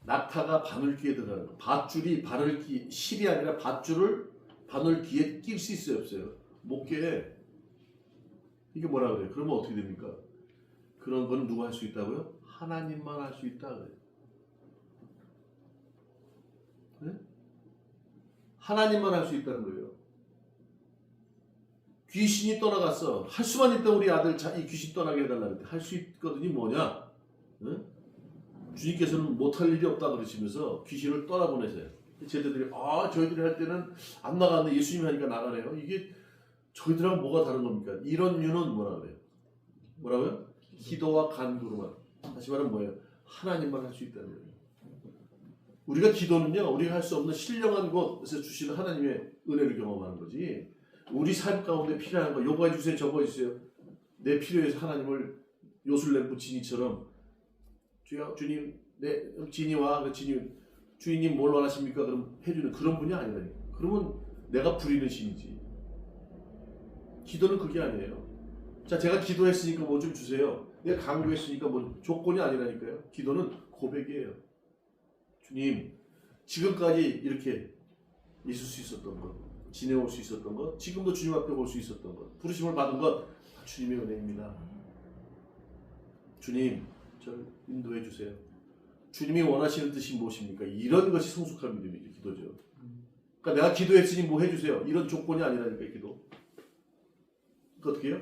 낙타가 바늘귀에 들어가는 거. 밧줄이 바늘귀, 실이 아니라 밧줄을 바늘귀에 낄 수 있어요, 없어요? 못 깨. 이게 뭐라 그래요? 그러면 어떻게 됩니까? 그런 건 누가 할 수 있다고요? 하나님만 할 수 있다 그래요. 네? 하나님만 할 수 있다는 거예요. 귀신이 떠나갔어. 할 수만 있다 우리 아들 이 귀신 떠나게 해달라 그랬더니 할 수 있거든요. 뭐냐? 네? 주님께서는 못할 일이 없다 그러시면서 귀신을 떠나보내세요. 제자들이 저희들이 할 때는 안 나가는데 예수님이 하니까 나가네요. 이게 저희들하고 뭐가 다른 겁니까? 이런 이유는 뭐라 그래요? 뭐라고요? 기도와 간구로만. 다시 말하면 뭐예요? 하나님만 할 수 있다는 거예요. 우리가 기도는요, 우리가 할 수 없는 신령한 곳에서 주시는 하나님의 은혜를 경험하는 거지. 우리 삶 가운데 필요한 거, 요거 해주세요, 저거 해주세요. 내 필요에서 하나님을 요술램프 지니처럼 주님, 지니와 주인님 뭘 원하십니까? 그럼 해주는 그런 분이 아니라니까. 그러면 내가 부리는 신이지. 기도는 그게 아니에요. 자, 제가 기도했으니까 뭐 좀 주세요. 내가 강구했으니까 뭐 조건이 아니라니까요. 기도는 고백이에요. 주님, 지금까지 이렇게 있을 수 있었던 것, 지내올 수 있었던 것, 지금도 주님 앞에 올 수 있었던 것, 부르심을 받은 것, 다 주님의 은혜입니다. 주님, 저를 인도해 주세요. 주님이 원하시는 뜻이 무엇입니까? 이런 것이 성숙한 믿음이죠. 기도죠. 그러니까 내가 기도했으니 뭐 해주세요. 이런 조건이 아니라니까 기도. 그 어떻게 해요?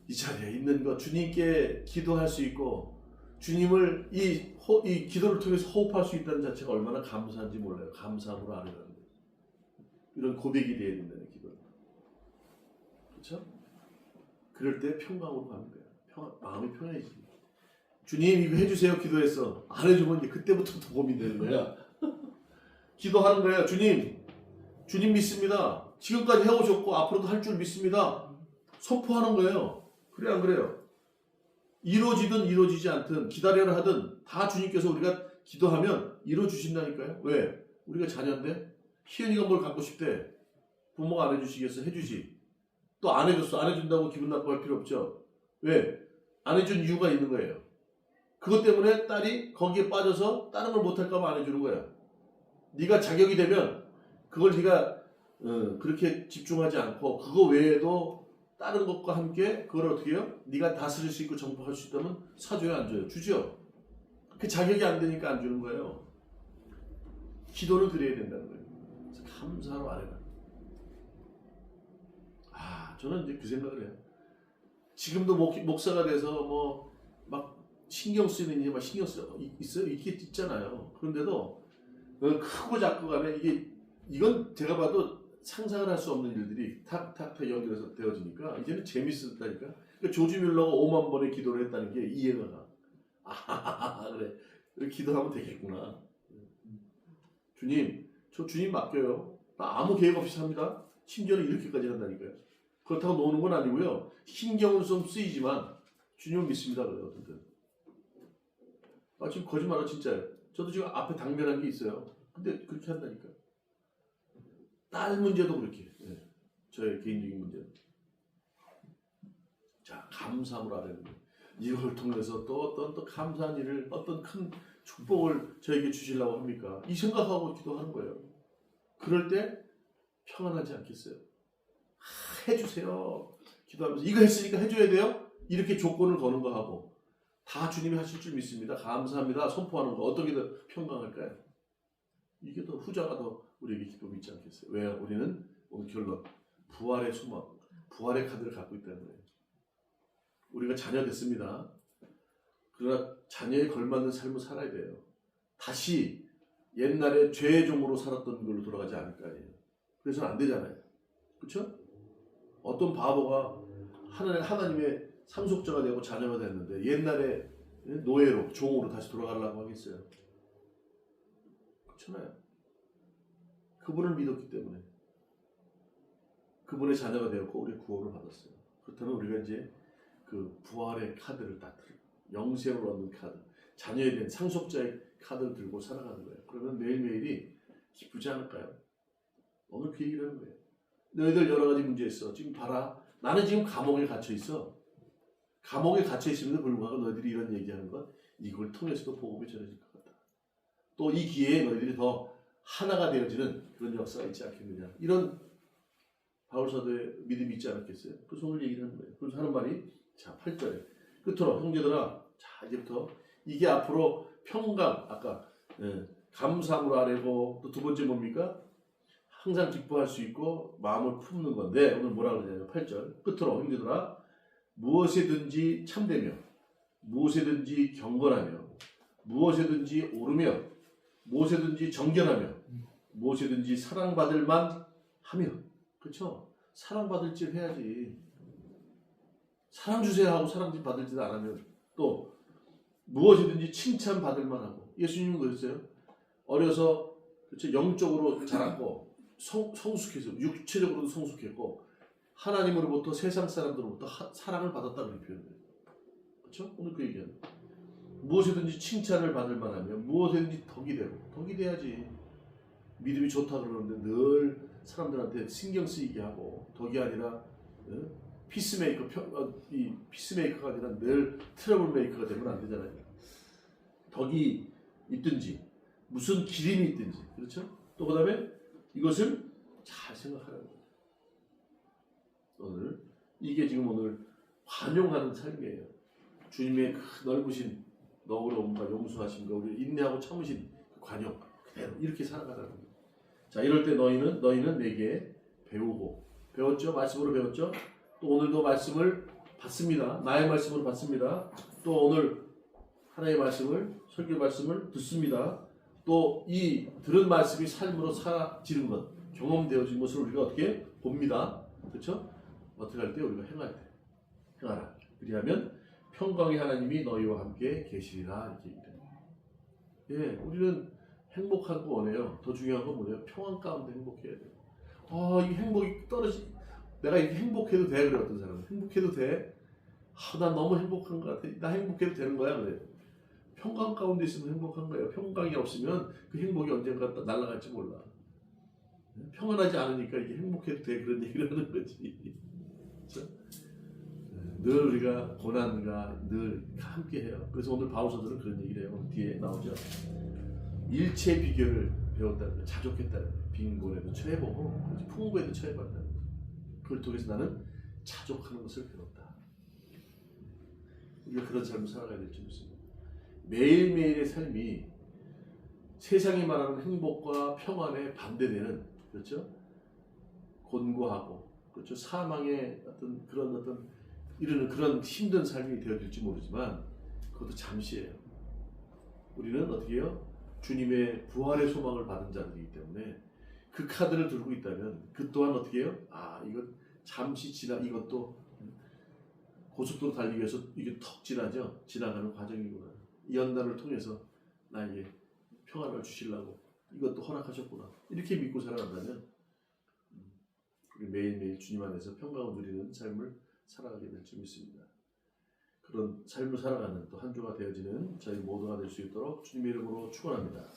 이 자리에 있는 것, 주님께 기도할 수 있고 주님을 이 기도를 통해서 호흡할 수 있다는 자체가 얼마나 감사한지 몰라요. 감사함으로 아뢰라는 거예요. 이런 고백이 되어야 된다는 기도는. 그렇죠? 그럴 때 평강으로 가는 거예요. 마음이 편해지지. 주님 이거 해주세요 기도했어. 안 해주면 이제 그때부터 더 고민되는 거야. 기도하는 거야. 주님 믿습니다. 지금까지 해오셨고 앞으로도 할 줄 믿습니다. 선포하는 거예요. 그래 안 그래요? 이루어지든 이루어지지 않든 기다려라 하든 다 주님께서 우리가 기도하면 이루어주신다니까요. 왜? 우리가 자녀인데 희연이가 뭘 갖고 싶대. 부모가 안 해주시겠어? 해주지. 또 안 해줬어. 안 해준다고 기분 나빠할 필요 없죠. 왜? 안 해준 이유가 있는 거예요. 그것 때문에 딸이 거기에 빠져서 다른 걸 못할까 봐 안 해주는 거야. 네가 자격이 되면 그걸 네가 그렇게 집중하지 않고 그거 외에도 다른 것과 함께 그걸 어떻게 해요? 네가 다스릴 수 있고 정복할 수 있다면 사줘요 안 줘요? 주죠. 그 자격이 안 되니까 안 주는 거예요. 기도를 드려야 된다는 거예요. 그래서 감사로 아뢰라. 저는 이제 그 생각을 해요. 지금도 목사가 돼서 뭐 막 신경 쓰이는 일이 막 신경 있어요? 있잖아요. 그런데도 크고 작고 간에 이건 제가 봐도 상상을 할 수 없는 일들이 탁탁탁 연결해서 되어지니까 이제는 재밌었다니까. 그러니까 조지 뮬러가 5만 번의 기도를 했다는 게 이해가 가. 그래. 이렇게 기도하면 되겠구나. 주님, 저 주님 맡겨요. 나 아무 계획 없이 삽니다. 심지어는 이렇게까지 한다니까요. 그렇다고 노는 건 아니고요. 신경은 좀 쓰이지만 주님을 믿습니다. 그래요. 어쨌든. 지금 거짓말은 진짜예요. 저도 지금 앞에 당면한 게 있어요. 근데 그렇게 한다니까요. 딸 문제도 그렇게. 네. 저의 개인적인 문제. 자, 감사함으로 아뢰는 거예요. 이걸 통해서 또 어떤 또 감사한 일을 어떤 큰 축복을 저에게 주시려고 합니까? 이 생각하고 기도하는 거예요. 그럴 때 평안하지 않겠어요? 해주세요. 기도하면서 이거 했으니까 해줘야 돼요? 이렇게 조건을 거는 거 하고 다 주님이 하실 줄 믿습니다. 감사합니다. 선포하는 거 어떻게 더 평강할까요? 이게 더 후자가 더 우리에게 기쁨이 있지 않겠어요? 왜? 우리는 오늘 결론 부활의 소망, 부활의 카드를 갖고 있다는 거예요. 우리가 자녀 됐습니다. 그러나 자녀에 걸맞는 삶을 살아야 돼요. 다시 옛날에 죄의 종으로 살았던 걸로 돌아가지 않을 거 아니에요. 그래서는 안 되잖아요. 그렇죠? 어떤 바보가 하나님의 상속자가 되고 자녀가 됐는데 옛날에 노예로 종으로 다시 돌아가려고 하겠어요? 그렇잖아요. 그분을 믿었기 때문에 그분의 자녀가 되었고 우리 구원을 받았어요. 그렇다면 우리가 이제 그 부활의 카드를 딱 들고 영생을 얻는 카드, 자녀에 대한 상속자의 카드를 들고 살아가는 거예요. 그러면 매일매일이 기쁘지 않을까요? 오늘 그 얘기를 하는 거예요. 너희들 여러 가지 문제 있어. 지금 봐라. 나는 지금 감옥에 갇혀 있어. 감옥에 갇혀 있음에도 불구하고 너희들이 이런 얘기하는 것, 이걸 통해서도 복음이 전해질 것 같다. 또 이 기회에 너희들이 더 하나가 되어지는 그런 역사가 있지 않겠느냐. 이런 바울사도의 믿음이 있지 않았겠어요? 그래서 오늘 얘기를 하는 거예요. 그래서 하는 말이 자 8절에 끝으로 형제들아 자 이제부터 이게 앞으로 평강 아까 감사함으로 아뢰고 또 두 번째 뭡니까? 항상 기뻐할 수 있고 마음을 품는 건데 오늘 뭐라 그러냐면 8절 끝으로 형제들아 무엇에든지 참되며 무엇에든지 경건하며 무엇에든지 오르며 무엇에든지 정결하며 무엇에든지 사랑받을 만 하며 그렇죠? 사랑받을 줄 해야지. 사랑 주세요 하고 사랑 받을 줄 안 하면 또 무엇이든지 칭찬받을 만하고 예수님은 그랬어요. 어려서 그렇죠? 영적으로 자랐고 성숙해서 육체적으로도 성숙했고 하나님으로부터 세상 사람들로부터 사랑을 받았다는 표현이에요. 그렇죠? 오늘 그 얘기는 무엇이든지 칭찬을 받을 만하며 무엇이든지 덕이 되고 덕이 돼야지. 믿음이 좋다 그러는데 늘 사람들한테 신경 쓰이게 하고 덕이 아니라 피스메이커 이 피스메이커가 아니라 늘 트러블 메이커가 되면 안 되잖아요. 덕이 있든지 무슨 기림이 있든지 그렇죠? 또 그다음에 이것을 잘 생각하라는 거예요. 오늘 이게 지금 오늘 관용하는 삶이에요. 주님의 그 넓으신 너그러움과 용서하심과 우리 인내하고 참으신 그 관용 그대로 이렇게 살아가라는 거예요. 자, 이럴 때 너희는 내게 배우고 배웠죠? 말씀으로 배웠죠? 또 오늘도 말씀을 받습니다. 나의 말씀을 받습니다. 또 오늘 하나님의 말씀을 설교 말씀을 듣습니다. 또 이 들은 말씀이 삶으로 사라지는 것, 경험되어진 것을 우리가 어떻게 봅니다. 그렇죠? 어떻게 할 때 우리가 행할 때 행하라. 그리하면 평강의 하나님이 너희와 함께 계시리라 이렇게 얘기해요. 예, 우리는 행복한 거 원해요. 더 중요한 건 뭐예요? 평안 가운데 행복해야 돼요. 이 행복이 내가 이렇게 행복해도 돼? 그래 어떤 사람은 행복해도 돼? 난 너무 행복한 것 같아. 나 행복해도 되는 거야 그래. 평강 가운데 있으면 행복한 거예요. 평강이 없으면 그 행복이 언젠가 날아갈지 몰라. 평안하지 않으니까 이게 행복해도 돼 그런 얘기를 하는 거지. 그렇죠? 늘 우리가 고난과 늘 함께해요. 그래서 오늘 바울서들은 그런 얘기를 해요. 뒤에 나오죠. 일체 비결을 배웠다는 거예요. 자족했다는 거예요. 빈곤에도 처해보고 풍부에도 처해봤다는 거예요. 그걸 통해서 나는 자족하는 것을 배웠다. 우리가 그런 삶을 살아가야 될 줄 믿습니다. 매일매일의 삶이 세상이 말하는 행복과 평안에 반대되는 그렇죠? 곤고하고 그렇죠? 사망의 어떤 이르는 그런 힘든 삶이 되어질지 모르지만 그것도 잠시예요. 우리는 어떻게 해요? 주님의 부활의 소망을 받은 자들이기 때문에 그 카드를 들고 있다면 그 또한 어떻게 해요? 이거 잠시 이것도 고속도로 달리기 위해서 이게 턱 지나가는 과정이구나. 이 연단을 통해서 나에게 평안을 주시려고 이것도 허락하셨구나. 이렇게 믿고 살아간다면 우리 매일매일 주님 안에서 평강을 누리는 삶을 살아가게 될 줄 믿습니다. 그런 삶을 살아가는 또 한 주가 되어지는 저희 모두가 될 수 있도록 주님의 이름으로 축원합니다.